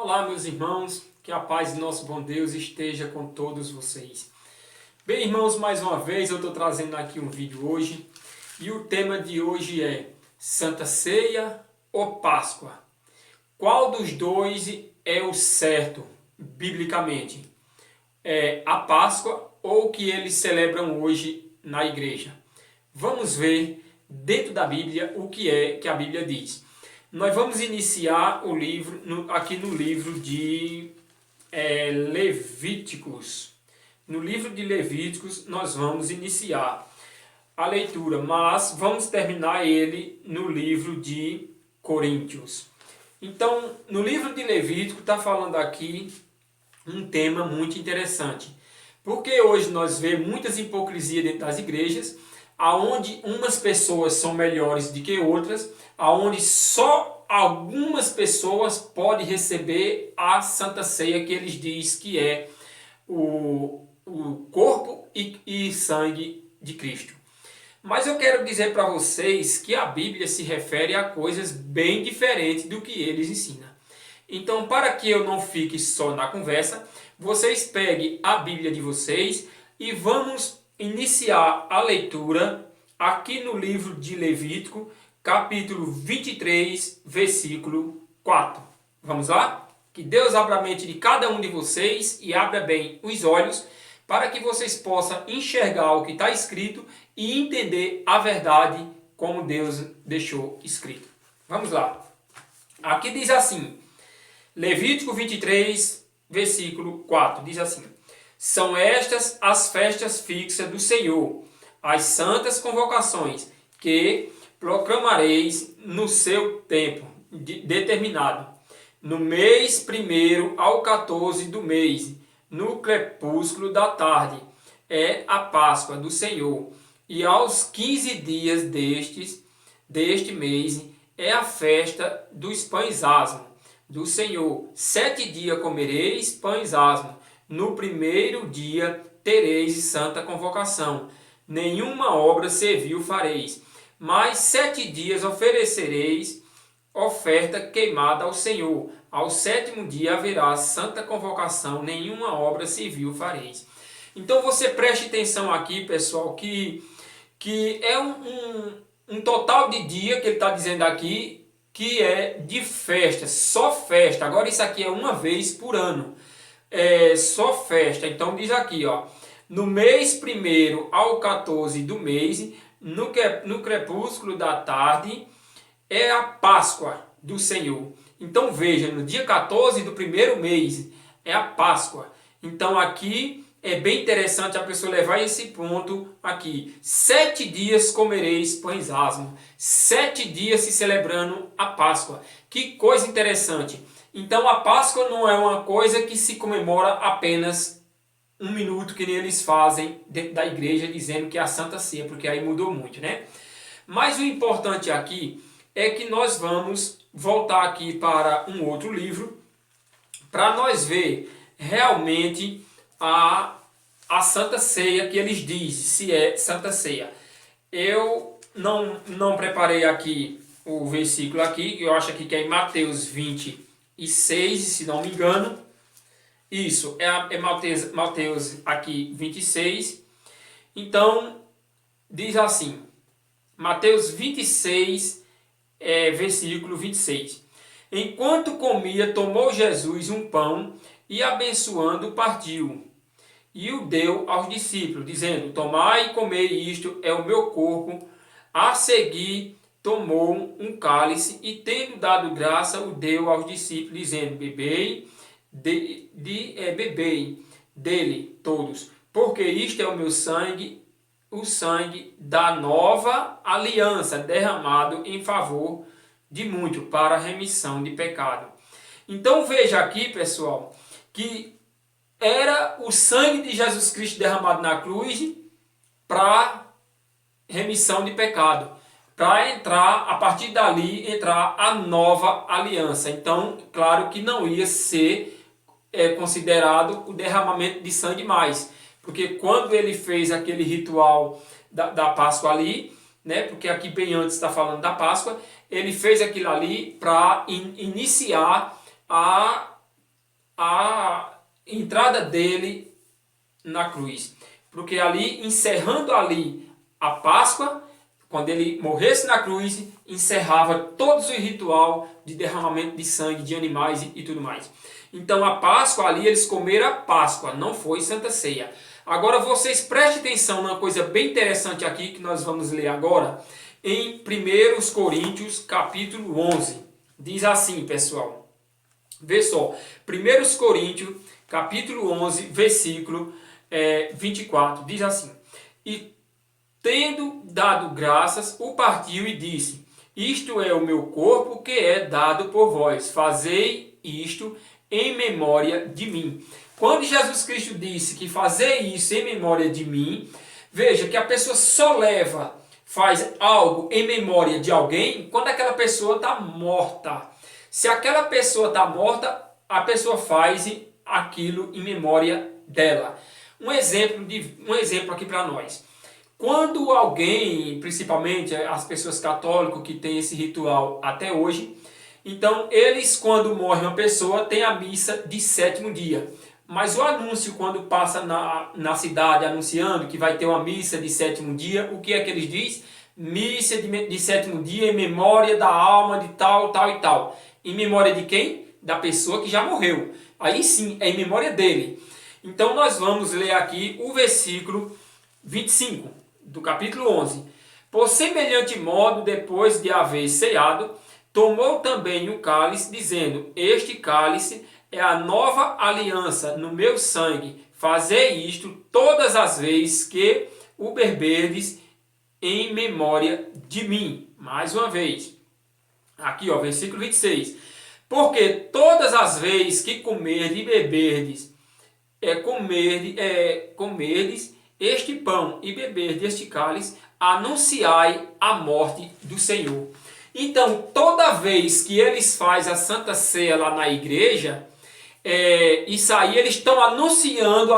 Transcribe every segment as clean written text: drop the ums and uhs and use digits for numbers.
Olá, meus irmãos, que a paz de nosso bom Deus esteja com todos vocês. Bem, irmãos, mais uma vez eu estou trazendo aqui um vídeo hoje e o tema de hoje é Santa Ceia ou Páscoa? Qual dos dois é o certo, biblicamente? É a Páscoa ou o que eles celebram hoje na igreja? Vamos ver dentro da Bíblia o que é que a Bíblia diz. Nós vamos iniciar o livro aqui no livro de Levíticos. No livro de Levíticos nós vamos iniciar a leitura, mas vamos terminar ele no livro de Coríntios. Então, no livro de Levítico está falando aqui um tema muito interessante, porque hoje nós vemos muitas hipocrisias dentro das igrejas, aonde umas pessoas são melhores do que outras, aonde só algumas pessoas podem receber a Santa Ceia, que eles dizem que é o corpo e sangue de Cristo. Mas eu quero dizer para vocês que a Bíblia se refere a coisas bem diferentes do que eles ensinam. Então, para que eu não fique só na conversa, vocês peguem a Bíblia de vocês e vamos iniciar a leitura aqui no livro de Levítico, capítulo 23, versículo 4. Vamos lá? Que Deus abra a mente de cada um de vocês e abra bem os olhos para que vocês possam enxergar o que está escrito e entender a verdade como Deus deixou escrito. Vamos lá. Aqui diz assim, Levítico 23, versículo 4, diz assim: São estas as festas fixas do Senhor, as santas convocações, que proclamareis no seu tempo determinado, no mês primeiro ao 14 do mês, no crepúsculo da tarde, é a Páscoa do Senhor, e aos 15 dias deste mês é a festa dos pães asmos do Senhor. 7 dias comereis pães asmos, no primeiro dia tereis santa convocação, nenhuma obra servil fareis, mas 7 dias oferecereis oferta queimada ao Senhor. Ao 7º dia haverá santa convocação, nenhuma obra civil fareis. Então você preste atenção aqui, pessoal, que é um total de dia que ele está dizendo aqui, que é de festa, só festa. Agora isso aqui é uma vez por ano, é só festa. Então diz aqui, ó, no mês primeiro ao 14 do mês, no crepúsculo da tarde, é a Páscoa do Senhor. Então veja, no dia 14 do primeiro mês é a Páscoa. Então aqui é bem interessante a pessoa levar esse ponto aqui. 7 dias comereis pães asmos. 7 dias se celebrando a Páscoa. Que coisa interessante. Então a Páscoa não é uma coisa que se comemora apenas um minuto, que nem eles fazem dentro da igreja, dizendo que é a Santa Ceia, porque aí mudou muito, né? Mas o importante aqui é que nós vamos voltar aqui para um outro livro, para nós ver realmente a Santa Ceia que eles dizem, se é Santa Ceia. Eu não preparei aqui o versículo aqui, eu acho aqui que é em Mateus 26, se não me engano. Isso, é Mateus aqui 26. Então, diz assim, Mateus 26, versículo 26. Enquanto comia, tomou Jesus um pão e, abençoando, partiu. E o deu aos discípulos, dizendo, tomai e comei, isto é o meu corpo. A seguir, tomou um cálice e, tendo dado graça, o deu aos discípulos, dizendo, bebei dele todos, porque isto é o meu sangue, o sangue da nova aliança, derramado em favor de muito, para a remissão de pecado. Então veja aqui, pessoal, que era o sangue de Jesus Cristo derramado na cruz para remissão de pecado, para entrar, a partir dali, entrar a nova aliança. Então, claro que não ia ser considerado o derramamento de sangue mais, porque quando ele fez aquele ritual da Páscoa ali, né, porque aqui bem antes está falando da Páscoa, ele fez aquilo ali para iniciar a a entrada dele na cruz. Porque ali, encerrando ali a Páscoa, quando ele morresse na cruz, encerrava todo o seu ritual de derramamento de sangue de animais e tudo mais. Então a Páscoa ali, eles comeram a Páscoa, não foi Santa Ceia. Agora vocês prestem atenção numa coisa bem interessante aqui, que nós vamos ler agora, em 1 Coríntios capítulo 11. Diz assim, pessoal. Vê só, 1 Coríntios capítulo 11, versículo 24, diz assim: E tendo dado graças, o partiu e disse: Isto é o meu corpo que é dado por vós. Fazei isto em memória de mim. Quando Jesus Cristo disse que fazei isso em memória de mim, veja que a pessoa só faz algo em memória de alguém quando aquela pessoa está morta. Se aquela pessoa está morta, a pessoa faz aquilo em memória dela. Um exemplo aqui para nós. Quando alguém, principalmente as pessoas católicas que têm esse ritual até hoje, então eles, quando morre uma pessoa, têm a missa de sétimo dia. Mas o anúncio, quando passa na cidade anunciando que vai ter uma missa de sétimo dia, o que é que eles dizem? Missa de sétimo dia em memória da alma de tal, tal e tal. Em memória de quem? Da pessoa que já morreu. Aí sim, é em memória dele. Então nós vamos ler aqui o versículo 25 do capítulo 11. Por semelhante modo, depois de haver ceado, tomou também o cálice, dizendo: Este cálice é a nova aliança no meu sangue. Fazei isto todas as vezes que o beberdes em memória de mim. Mais uma vez. Aqui, ó, versículo 26. Porque todas as vezes que comerdes e beberdes, comerdes este pão e beberdes este cálice, anunciai a morte do Senhor. Então, toda vez que eles fazem a Santa Ceia lá na igreja, isso aí eles estão anunciando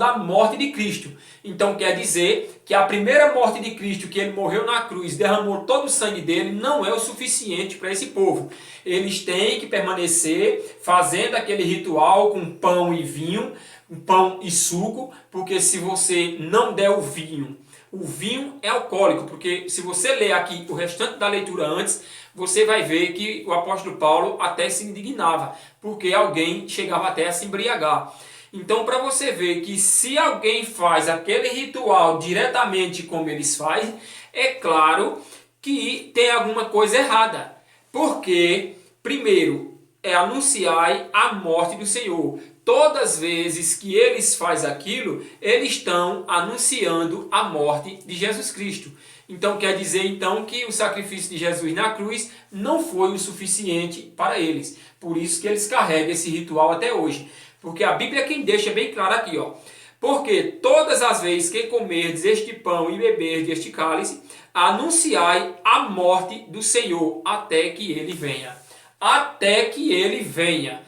a morte de Cristo. Então quer dizer que a primeira morte de Cristo, que ele morreu na cruz, derramou todo o sangue dele, não é o suficiente para esse povo. Eles têm que permanecer fazendo aquele ritual com pão e vinho, pão e suco, porque se você não der o vinho é alcoólico, porque se você ler aqui o restante da leitura antes, você vai ver que o apóstolo Paulo até se indignava, porque alguém chegava até a se embriagar. Então, para você ver que se alguém faz aquele ritual diretamente como eles fazem, é claro que tem alguma coisa errada. Porque, primeiro, anunciar a morte do Senhor. Todas as vezes que eles fazem aquilo, eles estão anunciando a morte de Jesus Cristo. Então quer dizer então que o sacrifício de Jesus na cruz não foi o suficiente para eles. Por isso que eles carregam esse ritual até hoje. Porque a Bíblia é quem deixa bem claro aqui, ó. Porque todas as vezes que comerdes este pão e beberdes este cálice, anunciai a morte do Senhor até que ele venha. Até que ele venha.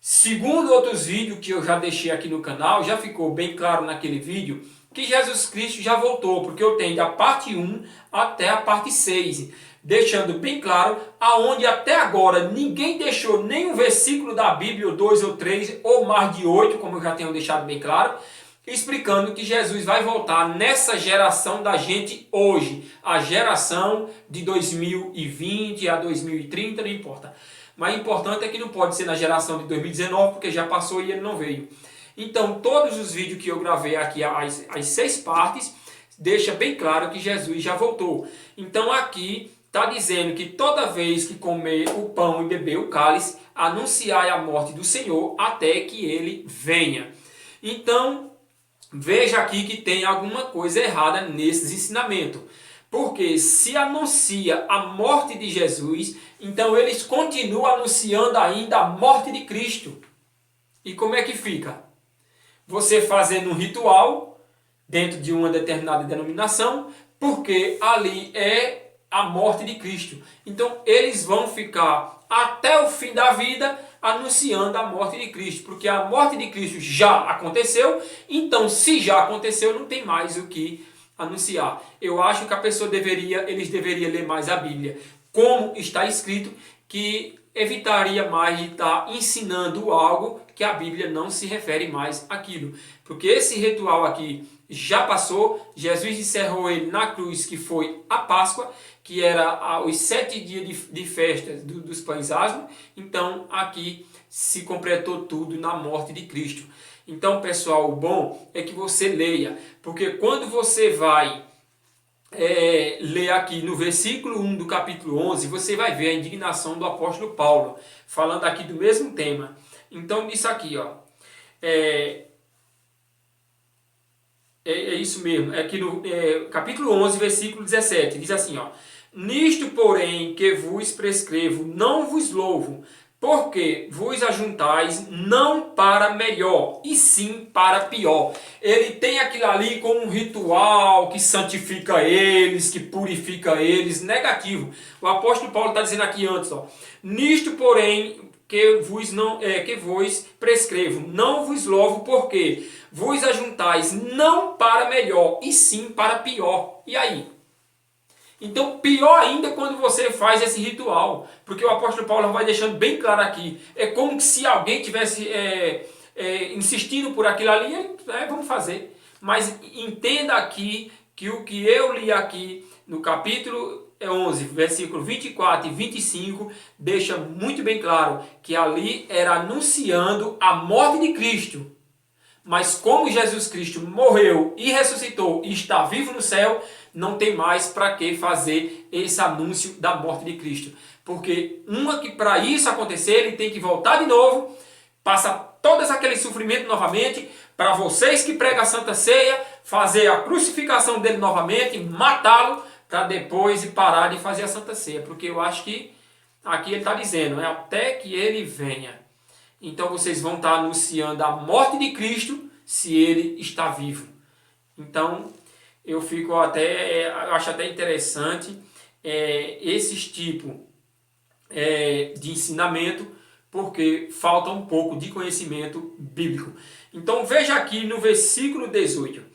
Segundo outros vídeos que eu já deixei aqui no canal, já ficou bem claro naquele vídeo que Jesus Cristo já voltou, porque eu tenho da parte 1 até a parte 6, deixando bem claro aonde até agora ninguém deixou nenhum versículo da Bíblia, ou 2 ou 3, ou mais de 8, como eu já tenho deixado bem claro, explicando que Jesus vai voltar nessa geração da gente hoje, a geração de 2020 a 2030, não importa. Mas o importante é que não pode ser na geração de 2019, porque já passou e ele não veio. Então, todos os vídeos que eu gravei aqui, as 6 partes, deixa bem claro que Jesus já voltou. Então, aqui está dizendo que toda vez que comer o pão e beber o cálice, anunciai a morte do Senhor até que ele venha. Então, veja aqui que tem alguma coisa errada nesses ensinamentos. Porque se anuncia a morte de Jesus, então eles continuam anunciando ainda a morte de Cristo. E como é que fica? Você fazendo um ritual dentro de uma determinada denominação, porque ali é a morte de Cristo. Então eles vão ficar até o fim da vida anunciando a morte de Cristo, porque a morte de Cristo já aconteceu, então se já aconteceu, não tem mais o que anunciar. Eu acho que eles deveriam ler mais a Bíblia, como está escrito que evitaria mais de estar ensinando algo que a Bíblia não se refere mais àquilo. Porque esse ritual aqui já passou, Jesus encerrou ele na cruz, que foi a Páscoa, que era os 7 dias de festa dos pães asmos. Então aqui se completou tudo na morte de Cristo. Então, pessoal, o bom é que você leia, porque quando você vai ler aqui no versículo 1 do capítulo 11, você vai ver a indignação do apóstolo Paulo, falando aqui do mesmo tema. Então, diz aqui, ó, é isso mesmo, é aqui no capítulo 11, versículo 17, diz assim, ó, nisto, porém, que vos prescrevo, não vos louvo, porque vos ajuntais não para melhor, e sim para pior. Ele tem aquilo ali como um ritual que santifica eles, que purifica eles, negativo. O apóstolo Paulo está dizendo aqui antes, ó, nisto, porém, que vos prescrevo, não vos louvo, porque vos ajuntais não para melhor, e sim para pior. E aí? Então, pior ainda quando você faz esse ritual, porque o apóstolo Paulo vai deixando bem claro aqui, é como se alguém tivesse insistindo por aquilo ali, vamos fazer. Mas entenda aqui que o que eu li aqui no capítulo 11, versículo 24 e 25, deixa muito bem claro que ali era anunciando a morte de Cristo. Mas como Jesus Cristo morreu e ressuscitou e está vivo no céu, não tem mais para que fazer esse anúncio da morte de Cristo. Porque que para isso acontecer, ele tem que voltar de novo, passar todos aqueles sofrimentos novamente, para vocês que pregam a Santa Ceia, fazer a crucificação dele novamente, matá-lo, para depois parar de fazer a Santa Ceia. Porque eu acho que aqui ele está dizendo, até que ele venha. Então vocês vão estar anunciando a morte de Cristo se ele está vivo. Então eu acho até interessante esses tipos de ensinamento, porque falta um pouco de conhecimento bíblico. Então veja aqui no versículo 18.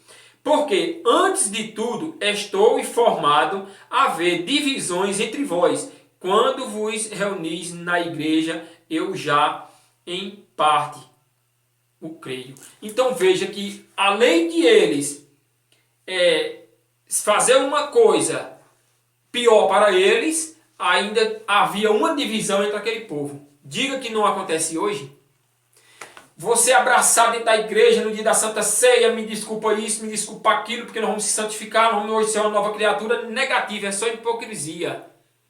Porque antes de tudo estou informado a haver divisões entre vós. Quando vos reunis na igreja, eu já em parte o creio. Então veja que além de eles fazer uma coisa pior para eles, ainda havia uma divisão entre aquele povo. Diga que não acontece hoje. Você abraçar dentro da igreja no dia da Santa Ceia, me desculpa isso, me desculpa aquilo, porque nós vamos se santificar, nós vamos hoje ser uma nova criatura. Negativa, é só hipocrisia.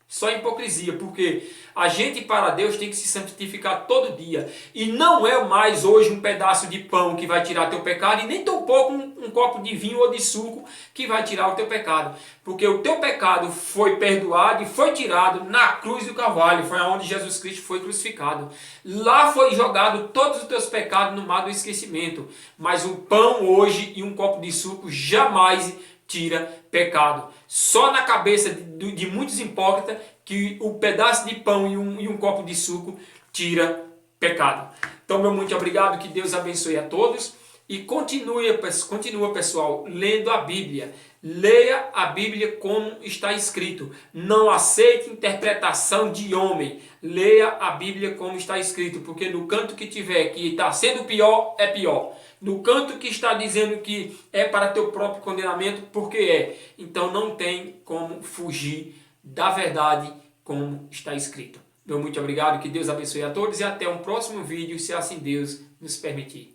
Só hipocrisia, porque a gente para Deus tem que se santificar todo dia. E não é mais hoje um pedaço de pão que vai tirar teu pecado, e nem tampouco um copo de vinho ou de suco que vai tirar o teu pecado. Porque o teu pecado foi perdoado e foi tirado na cruz do Calvário, foi onde Jesus Cristo foi crucificado. Lá foi jogado todos os teus pecados no mar do esquecimento. Mas um pão hoje e um copo de suco jamais tira pecado. Só na cabeça de muitos hipócritas que o pedaço de pão e um copo de suco tira pecado. Então, meu muito obrigado, que Deus abençoe a todos e continua, pessoal, lendo a Bíblia. Leia a Bíblia como está escrito. Não aceite interpretação de homem. Leia a Bíblia como está escrito, porque no canto que tiver que está sendo pior, é pior. No canto que está dizendo que é para teu próprio condenamento, porque é. Então não tem como fugir da verdade como está escrito. Meu muito obrigado, que Deus abençoe a todos e até um próximo vídeo, se assim Deus nos permitir.